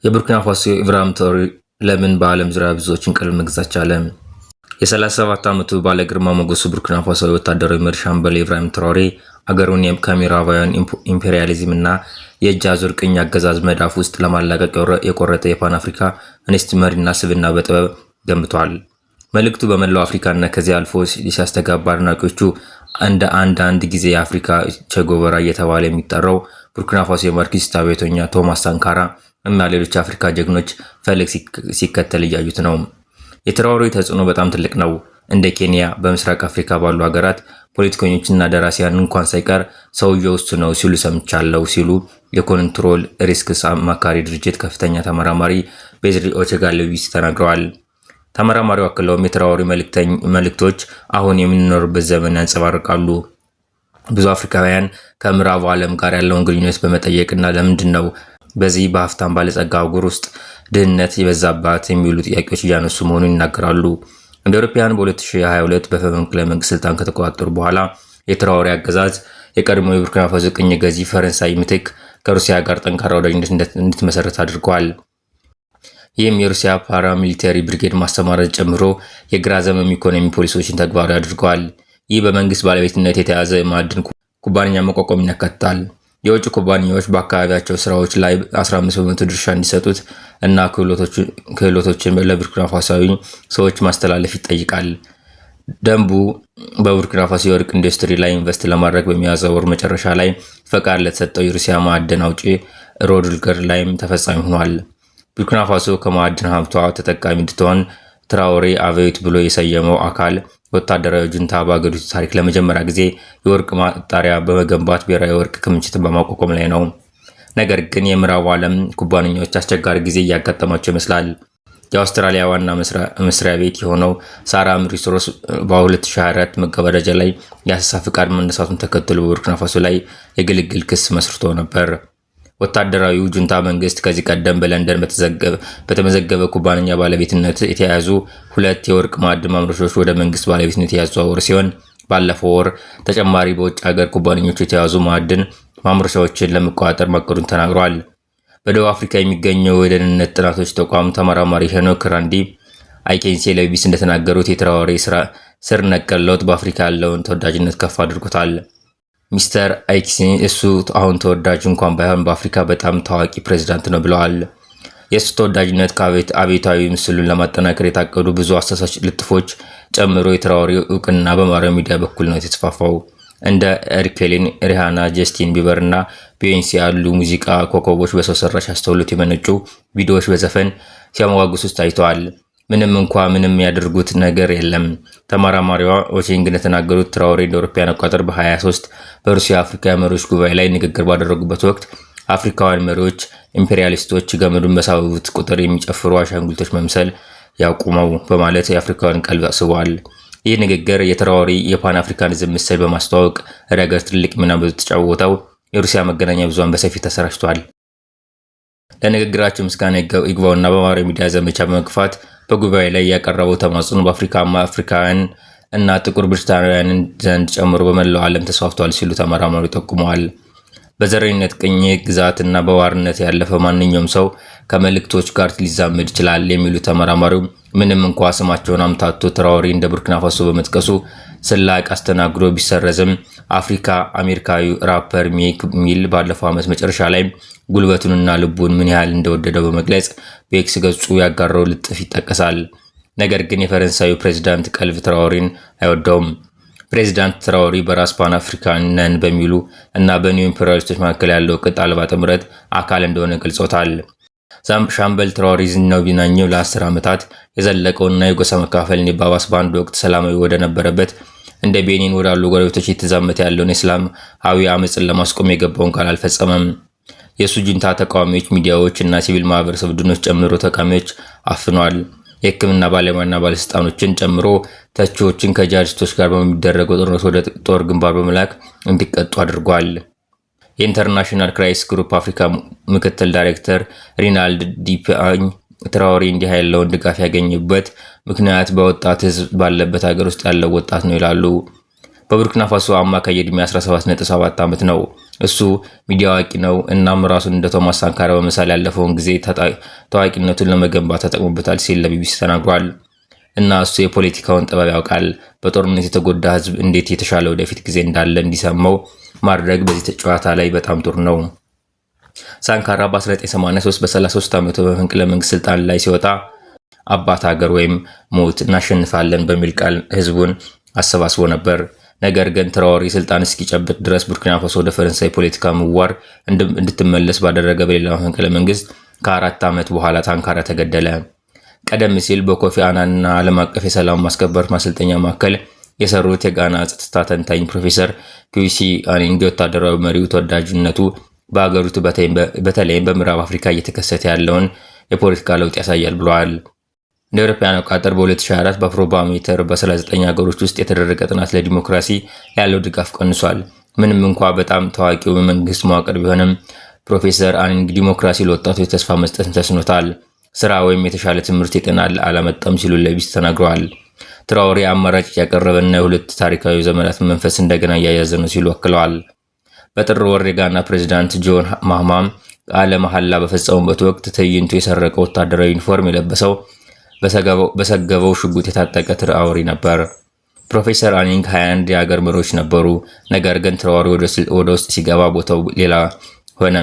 የቡርኪና ፋሶ ኢብራሂም ትራኦሬ ለምን በዓለም ዙሪያ ብዙዎችን ቀልብ መግዛት ቻለ? የ37 ዓመቱ ባለ ግርማ ሞገሱ ቡርኪና ፋሶዊ ወታደራዊ መሪ ሻምበል ኢብራሂም ትራኦሬ አገሩን ከምዕራባውያን ኢምፔሪያሊዝም እና የእጅ አዙር ቅኝ አገዛዝ መዳፍ ውስጥ ለማላቀቅ የቆረጠ የፓን አፍሪካ እንስት መሪና ስብዕና በጥበብ ገንብቷል። መልእክቱ በመላው አፍሪካና ከዚያ አልፎ ሲያስተጋባ አድናቂዎቹ እንደ አንድ ጊዜ የአፍሪካ ቼጎቨራ እየተባለ የሚጠራው ቡርኪና ፋሶ የማርክሲስት አብዮተኛ ቶማስ ሳንካራ እና ሌሎች አፍሪካ ጀግኖች ፈለግ ሲከተል እያዩት ነው። የትራኦሬ ተጽዕኖ በጣም ትልቅ ነው። እንደ ኬንያ በምስራቅ አፍሪካ ባሉ ሀገራት ፖለቲከኞችና ደራሲያን እንኳን ሳይቀር ሰውየው እሱ ነው ሲሉ ሰምቻለሁ ሲሉ የኮንትሮል ሪስክስ አማካሪ ድርጅት ከፍተኛ ተመራማሪ ቤዝሪ ኦቼጋሌዊስ ተናግረዋል። ተመራማሪው አክለውም የትራኦሬ መልእክቶች አሁን የምንኖርበት ዘመን ያንጸባርቃሉ። ብዙ አፍሪካውያን ከምዕራቡ ዓለም ጋር ያለውን ግንኙነት በመጠየቅና ለምንድን ነው በዚህ በሀብታም ባለጸጋ አህጉር ውስጥ ድህነት የበዛባት የሚሉ ጥያቄዎች እያነሱ መሆኑን ይናገራሉ። እንደ አውሮፓውያን በ2022 በመፈንቅለ መንግስት ስልጣን ከተቆጣጠሩ በኋላ የትራኦሬ አገዛዝ የቀድሞ የቡርኪና ፋሶ ቅኝ ገዢ ፈረንሳይ ምትክ ከሩሲያ ጋር ጠንካራ ወዳጅነት እንድትመሰረት አድርጓል። ይህም የሩሲያ ፓራሚሊተሪ ብሪጌድ ማሰማራት ጨምሮ የግራ ዘመም ኢኮኖሚ ፖሊሲዎችን ተግባራዊ አድርገዋል። ይህ በመንግስት ባለቤትነት የተያዘ የማዕድን ኩባንያ መቋቋም ያካትታል። የውጭ ኩባንያዎች በአካባቢያቸው ስራዎች ላይ 15% ድርሻ እንዲሰጡት እና ክህሎቶችን ለቡርኪና ፋሶዊ ሰዎች ማስተላለፍ ይጠይቃል። ደንቡ በቡርኪና ፋሶ የወርቅ ኢንዱስትሪ ላይ ኢንቨስት ለማድረግ በሚያዝያ ወር መጨረሻ ላይ ፈቃድ ለተሰጠው የሩሲያ ማዕድን አውጪ ሮድልገር ላይም ተፈጻሚ ሆኗል። ቡርኪና ፋሶ ከማዕድን ሀብቷ ተጠቃሚ እንድትሆን ትራኦሬ አብዮት ብሎ የሰየመው አካል ወታደራዊ ጁንታ በአገሪቱ ታሪክ ለመጀመሪያ ጊዜ የወርቅ ማጣሪያ በመገንባት ብሔራዊ የወርቅ ክምችትን በማቋቋም ላይ ነው። ነገር ግን የምዕራቡ ዓለም ኩባንያዎች አስቸጋሪ ጊዜ እያጋጠማቸው ይመስላል። የአውስትራሊያ ዋና መስሪያ ቤት የሆነው ሳራም ሪሶርስ በ2024 መገባደጃ ላይ የአሰሳ ፍቃድ መነሳቱን ተከትሎ በቡርኪና ፋሶ ላይ የግልግል ክስ መስርቶ ነበር። ወታደራዊው ጁንታ መንግስት ከዚህ ቀደም በለንደን በተመዘገበ ኩባንያ ባለቤትነት የተያዙ 2 የወርቅ ማዕድን ማምረቻዎች ወደ መንግስት ባለቤትነት ያዘዋወረ ሲሆን ባለፈው ወር ተጨማሪ በውጭ ሀገር ኩባንያዎች የተያዙ ማዕድን ማምረቻዎችን ለመቆጣጠር ማቀዱን ተናግሯል። በደቡብ አፍሪካ የሚገኘው የደህንነት ጥናቶች ተቋም ተመራማሪ ሄኖክ ራንዲ አይኬንሴ ለቢቢሲ እንደተናገሩት የትራኦሬ ስር ነቀል ለውጥ በአፍሪካ ያለውን ተወዳጅነት ከፍ አድርጎታል። ሚስተር አይኪን እሱ አሁን ተወዳጅ እንኳን ባይሆን በአፍሪካ በጣም ታዋቂ ፕሬዝዳንት ነው ብለዋል። የእሱ ተወዳጅነት ከአብዮታዊ ምስሉን ለማጠናከር የታቀዱ ብዙ አሳሳች ልጥፎች ጨምሮ የትራኦሬ እውቅና በማህበራዊ ሚዲያ በኩል ነው የተስፋፋው። እንደ ኤርኬሊን፣ ሪሃና፣ ጀስቲን ቢበር እና ቢዮንሴ ያሉ ሙዚቃ ኮከቦች በሰው ሰራሽ አስተውሎት የመነጩ ቪዲዮዎች በዘፈን ሲያመዋግሱት ታይተዋል። ምንም ምንም ያደርጉት ነገር የለም። ተመራማሪዋ ኦቼንግ እንደተናገሩት ትራኦሬ እንደ አውሮፓውያን አቆጣጠር በ23 በሩሲያ አፍሪካ መሪዎች ጉባኤ ላይ ንግግር ባደረጉበት ወቅት አፍሪካውያን መሪዎች ኢምፔሪያሊስቶች ገመዱን በሳቡት ቁጥር የሚጨፍሩ አሻንጉሊቶች መምሰል ያቁመው በማለት የአፍሪካውያን ቀልብ ስበዋል። ይህ ንግግር የትራኦሬ የፓን አፍሪካኒዝም ምስል በማስተዋወቅ ረገድ ትልቅ ሚና በተጫወተው የሩሲያ መገናኛ ብዙሃን በሰፊው ተሰራጭቷል። ለንግግራቸው ምስጋና ይግባውና በማህበራዊ ሚዲያ ዘመቻ በመግፋት በጉባኤ ላይ ያቀረበው ተማጽኖ በአፍሪካውያን እና ጥቁር ብሪታንያውያን ዘንድ ጨምሮ በመላው ዓለም ተስፋፍቷል ሲሉ ተመራማሪው ጠቁመዋል። በዘረኝነት ቅኝ ግዛት እና በባርነት ያለፈ ማንኛውም ሰው ከመልእክቶች ጋር ሊዛመድ ይችላል የሚሉ ተመራማሪው ምንም እንኳ ስማቸውን አምታቶ ትራኦሬ እንደ ቡርኪና ፋሶ በመጥቀሱ ስላቅ አስተናግዶ ቢሰረዝም አፍሪካ አሜሪካዊው ራፐር ሜክ ሚል ባለፈው ዓመት መጨረሻ ላይ ጉልበቱንና ልቡን ምን ያህል እንደወደደው በመግለጽ በኤክስ ገጹ ያጋራው ልጥፍ ይጠቀሳል። ነገር ግን የፈረንሳዩ ፕሬዝዳንት ቀልብ ትራኦሬን አይወደውም። ፕሬዝዳንት ትራኦሬ በራስ ፓን አፍሪካን ነን በሚሉ እና በኒው ኢምፔሪያሊስቶች መካከል ያለው ቅጥ አልባ ጥምረት አካል እንደሆነ ገልጾታል። ሻምበል ትራኦሬ ዝናው ቢናኘው ለ10 ዓመታት የዘለቀውና የጎሳ መካፈል እንዲባባስ በአንድ ወቅት ሰላማዊ ወደ ነበረበት እንደ ቤኒን ወዳሉ ጎረቤቶች የተዛመተ ያለውን እስላማዊ አመፅን ለማስቆም የገባውን ቃል አልፈጸመም። የሱ ጁንታ ተቃዋሚዎች፣ ሚዲያዎች እና ሲቪል ማህበረሰብ ቡድኖች ጨምሮ ተቃዋሚዎች አፍኗል። የሕክምና ባለሙያና ባለስልጣኖችን ጨምሮ ተቺዎችን ከጂሃዲስቶች ጋር በሚደረገው ጦርነት ወደ ጦር ግንባር በመላክ እንዲቀጡ አድርጓል። የኢንተርናሽናል ክራይሲስ ግሩፕ አፍሪካ ምክትል ዳይሬክተር ሪናልድ ዲፓኝ ትራኦሬ እንዲህ ያለውን ድጋፍ ያገኘበት ምክንያት በወጣት ህዝብ ባለበት ሀገር ውስጥ ያለው ወጣት ነው ይላሉ። በቡርኪና ፋሶ አማካይ ዕድሜ 17.7 ዓመት ነው። እሱ ሚዲያ አዋቂ ነው። እናም ራሱን እንደ ቶማስ ሳንካራ በመሳል ያለፈውን ጊዜ ታዋቂነቱን ለመገንባት ተጠቅሞበታል ሲል ለቢቢሲ ተናግሯል። እና እሱ የፖለቲካውን ጥበብ ያውቃል። በጦርነት የተጎዳ ህዝብ እንዴት የተሻለ ወደፊት ጊዜ እንዳለ እንዲሰማው ማድረግ በዚህ ጨዋታ ላይ በጣም ጥሩ ነው። ሳንካራ በ1983 በ33 ዓመቱ በመፈንቅለ መንግስት ስልጣን ላይ ሲወጣ አባት ሀገር ወይም ሞት እናሸንፋለን በሚል ቃል ህዝቡን አሰባስቦ ነበር። ነገር ግን ትራኦሬ ስልጣን እስኪጨብጥ ድረስ ቡርኪና ፋሶ ወደ ፈረንሳይ ፖለቲካ ምህዋር እንድትመለስ ባደረገ በሌላ መፈንቅለ መንግስት ከ4 ዓመት በኋላ ሳንካራ ተገደለ። ቀደም ሲል በኮፊ አናንና ዓለም አቀፍ የሰላም ማስከበር ማሰልጠኛ ማዕከል የሰሩት የጋና ጸጥታ ተንታኝ ፕሮፌሰር ኩዊሲ አኒንግ ወታደራዊ መሪው ተወዳጅነቱ በአገሪቱ በተለይም በምዕራብ አፍሪካ እየተከሰተ ያለውን የፖለቲካ ለውጥ ያሳያል ብለዋል። እንደ አውሮፓውያን አቆጣጠር በ2024 በአፍሮባሮሜተር በ39 ሀገሮች ውስጥ የተደረገ ጥናት ለዲሞክራሲ ያለው ድጋፍ ቀንሷል። ምንም እንኳ በጣም ታዋቂው የመንግስት መዋቅር ቢሆንም ፕሮፌሰር አኒንግ ዲሞክራሲ ለወጣቶች ተስፋ መስጠትን ተስኖታል፣ ስራ ወይም የተሻለ ትምህርት የጤና አላመጣም ሲሉ ለቢቢሲ ተናግረዋል። ትራኦሬ አማራጭ ያቀረበና የሁለት ታሪካዊ ዘመናት መንፈስ እንደገና እያያዘ ነው ሲሉ አክለዋል። በጥር ወር የጋና ፕሬዚዳንት ጆን ማሃማም ቃለ መሐላ በፈጸሙበት ወቅት ትዕይንቱ የሰረቀው ወታደራዊ ዩኒፎርም የለበሰው በሰገበው ሽጉጥ የታጠቀ ትራኦሬ ነበር። ፕሮፌሰር አኒንግ 21 የአገር መሪዎች ነበሩ። ነገር ግን ትራኦሬ ወደ ውስጥ ሲገባ ቦታው ሌላ ሆነ።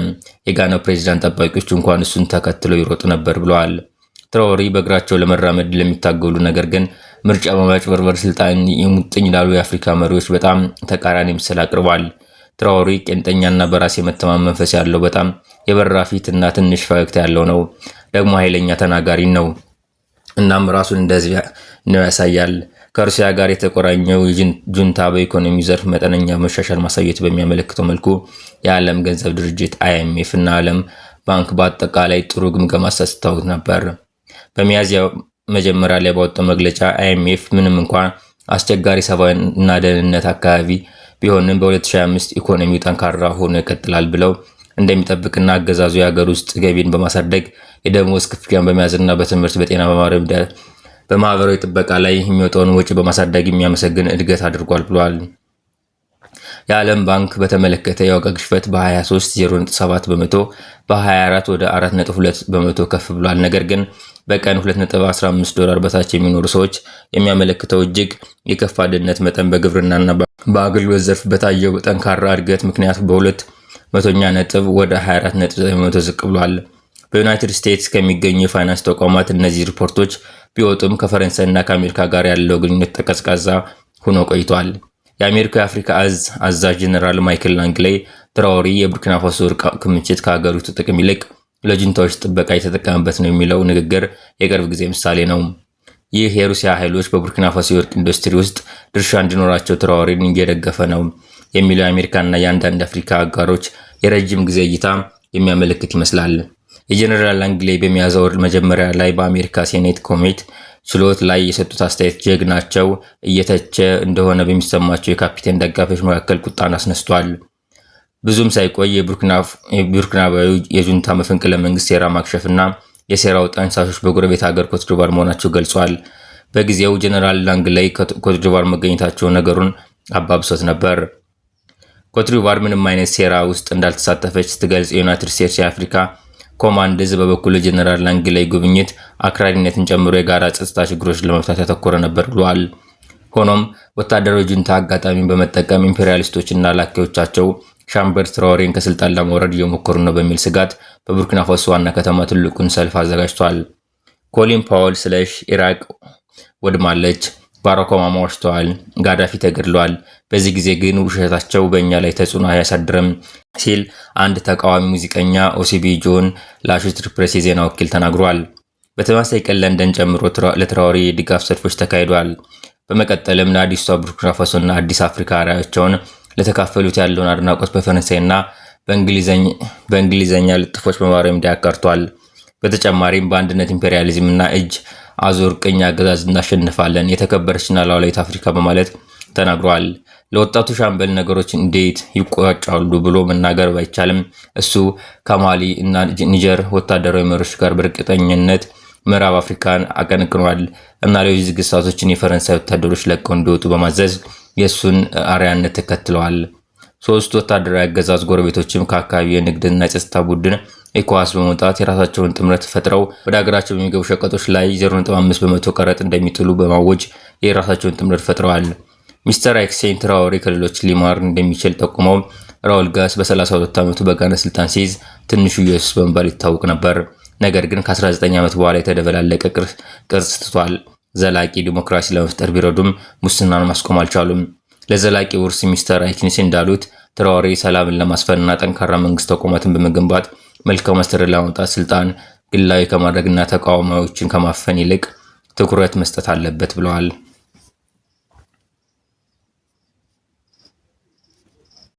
የጋናው ፕሬዚዳንት ጠባቂዎች እንኳን እሱን ተከትለው ይሮጡ ነበር ብለዋል። ትራኦሬ በእግራቸው ለመራመድ ለሚታገሉ ነገር ግን ምርጫ በማጭበርበር ስልጣን የሙጥኝ ላሉ የአፍሪካ መሪዎች በጣም ተቃራኒ ምስል አቅርቧል። ትራኦሬ ቄንጠኛና በራስ የመተማመን መንፈስ ያለው በጣም የበራ ፊት እና ትንሽ ፈገግታ ያለው ነው። ደግሞ ኃይለኛ ተናጋሪ ነው። እናም ራሱን እንደዚህ ነው ያሳያል። ከሩሲያ ጋር የተቆራኘው ጁንታ በኢኮኖሚ ዘርፍ መጠነኛ መሻሻል ማሳየት በሚያመለክተው መልኩ የዓለም ገንዘብ ድርጅት IMF እና ዓለም ባንክ በአጠቃላይ ጥሩ ግምገማ ሰጥተው ነበር። በሚያዝያ መጀመሪያ ላይ ባወጣው መግለጫ IMF ምንም እንኳን አስቸጋሪ ሰብአዊ እና ደህንነት አካባቢ ቢሆንም በ2025 ኢኮኖሚው ጠንካራ ሆኖ ይቀጥላል ብለው እንደሚጠብቅና አገዛዙ የሀገር ውስጥ ገቢን በማሳደግ የደሞዝ ክፍያን በመያዝና በትምህርት፣ በጤና፣ በማህበራዊ ጥበቃ ላይ የሚወጣውን ወጪ በማሳደግ የሚያመሰግን እድገት አድርጓል ብሏል። የዓለም ባንክ በተመለከተ የዋጋ ግሽበት በ23 0.7 በመቶ በ24 ወደ 4.2 በመቶ ከፍ ብሏል። ነገር ግን በቀን $2.15 በታች የሚኖሩ ሰዎች የሚያመለክተው እጅግ የከፋ ድህነት መጠን በግብርናና በአገልግሎት ዘርፍ በታየው ጠንካራ እድገት ምክንያት በ2% ነጥብ ወደ 24.9 ዝቅ ብሏል። በዩናይትድ ስቴትስ ከሚገኙ የፋይናንስ ተቋማት እነዚህ ሪፖርቶች ቢወጡም ከፈረንሳይና ከአሜሪካ ጋር ያለው ግንኙነት ቀዝቃዛ ሆኖ ቆይቷል። የአሜሪካ የአፍሪካ አዛዥ ጀነራል ማይክል ላንግሌይ ትራኦሬ የቡርኪና ፋሶ ወርቅ ክምችት ከሀገሪቱ ጥቅም ይልቅ ለጁንታዎች ጥበቃ የተጠቀመበት ነው የሚለው ንግግር የቅርብ ጊዜ ምሳሌ ነው። ይህ የሩሲያ ኃይሎች በቡርኪና ፋሶ የወርቅ ኢንዱስትሪ ውስጥ ድርሻ እንዲኖራቸው ትራኦሬን እየደገፈ ነው የሚለው የአሜሪካና የአንዳንድ አፍሪካ አጋሮች የረጅም ጊዜ እይታ የሚያመለክት ይመስላል። የጀነራል ላንግሌይ በሚያዝያ ወር መጀመሪያ ላይ በአሜሪካ ሴኔት ኮሚቴ ችሎት ላይ የሰጡት አስተያየት ጀግናቸው እየተቸ እንደሆነ በሚሰማቸው የካፒቴን ደጋፊዎች መካከል ቁጣን አስነስቷል። ብዙም ሳይቆይ የቡርኪናባዊ የጁንታ መፈንቅለ መንግስት ሴራ ማክሸፍና የሴራው ጠንሳሾች በጎረቤት ሀገር ኮትዲቯር መሆናቸው ገልጿል። በጊዜው ጀነራል ላንግሌይ ኮትዲቯር መገኘታቸው ነገሩን አባብሶት ነበር። ኮትዲቯር ምንም አይነት ሴራ ውስጥ እንዳልተሳተፈች ስትገልጽ የዩናይትድ ስቴትስ የአፍሪካ ኮማንድ በበኩሉ ጀነራል ላንግሌይ ጉብኝት አክራሪነትን ጨምሮ የጋራ ጸጥታ ችግሮችን ለመፍታት ያተኮረ ነበር ብሏል። ሆኖም ወታደራዊ ጁንታ አጋጣሚን በመጠቀም ኢምፔሪያሊስቶችና ላኪዎቻቸው ሻምበር ትራኦሬን ከስልጣን ለማውረድ እየሞከሩ ነው በሚል ስጋት በቡርኪና ፋሶ ዋና ከተማ ትልቁን ሰልፍ አዘጋጅቷል። ኮሊን ፓውል ስለሽ ኢራቅ ወድማለች፣ ባራክ ኦባማ ዋሽተዋል፣ ጋዳፊ ተገድለዋል፣ በዚህ ጊዜ ግን ውሸታቸው በእኛ ላይ ተጽዕኖ አያሳድርም ሲል አንድ ተቃዋሚ ሙዚቀኛ ኦሲቢ ጆን ለአሶሼትድ ፕሬስ የዜና ወኪል ተናግሯል። በተመሳሳይ ቀን ለንደን ጨምሮ ለትራኦሬ የድጋፍ ሰልፎች ተካሂደዋል። በመቀጠልም ለአዲሷ ቡርኪና ፋሶና አዲስ አፍሪካ ራዕያቸውን ለተካፈሉት ያለውን አድናቆት በፈረንሳይና በእንግሊዝኛ ልጥፎች በማህበራዊ ሚዲያ አጋርቷል። በተጨማሪም በአንድነት ኢምፔሪያሊዝምና እጅ አዙር ቅኝ አገዛዝ እናሸንፋለን፣ የተከበረችና ሉዓላዊት አፍሪካ በማለት ተናግሯል። ለወጣቱ ሻምበል ነገሮች እንዴት ይቋጫሉ ብሎ መናገር ባይቻልም እሱ ከማሊ እና ኒጀር ወታደራዊ መሪዎች ጋር በእርግጠኝነት ምዕራብ አፍሪካን አቀንቅኗል እና ሌሎች ግዛቶችን የፈረንሳይ ወታደሮች ለቀው እንዲወጡ በማዘዝ የእሱን አርአያነት ተከትለዋል። ሶስት ወታደራዊ አገዛዝ ጎረቤቶችም ከአካባቢው የንግድና የጸጥታ ቡድን ኢኮዋስ በመውጣት የራሳቸውን ጥምረት ፈጥረው ወደ ሀገራቸው በሚገቡ ሸቀጦች ላይ 0.5 በመቶ ቀረጥ እንደሚጥሉ በማወጅ የራሳቸውን ጥምረት ፈጥረዋል። ሚስተር ኤክሴን ትራኦሬ ክልሎች ሊማር እንደሚችል ጠቁመው ራውል ጋስ በ32 ዓመቱ በጋና ስልጣን ሲይዝ ትንሹ ኢየሱስ በመባል ይታወቅ ነበር። ነገር ግን ከ19 ዓመት በኋላ የተደበላለቀ ቅርጽ ትቷል። ዘላቂ ዲሞክራሲ ለመፍጠር ቢረዱም ሙስናን ማስቆም አልቻሉም። ለዘላቂ ውርስ ሚስተር አይኪንስ እንዳሉት ትራኦሬ ሰላምን ለማስፈንና ጠንካራ መንግስት ተቋማትን በመገንባት መልካም አስተዳደር ለማምጣት ስልጣን ግላዊ ከማድረግና ተቃዋሚዎችን ከማፈን ይልቅ ትኩረት መስጠት አለበት ብለዋል።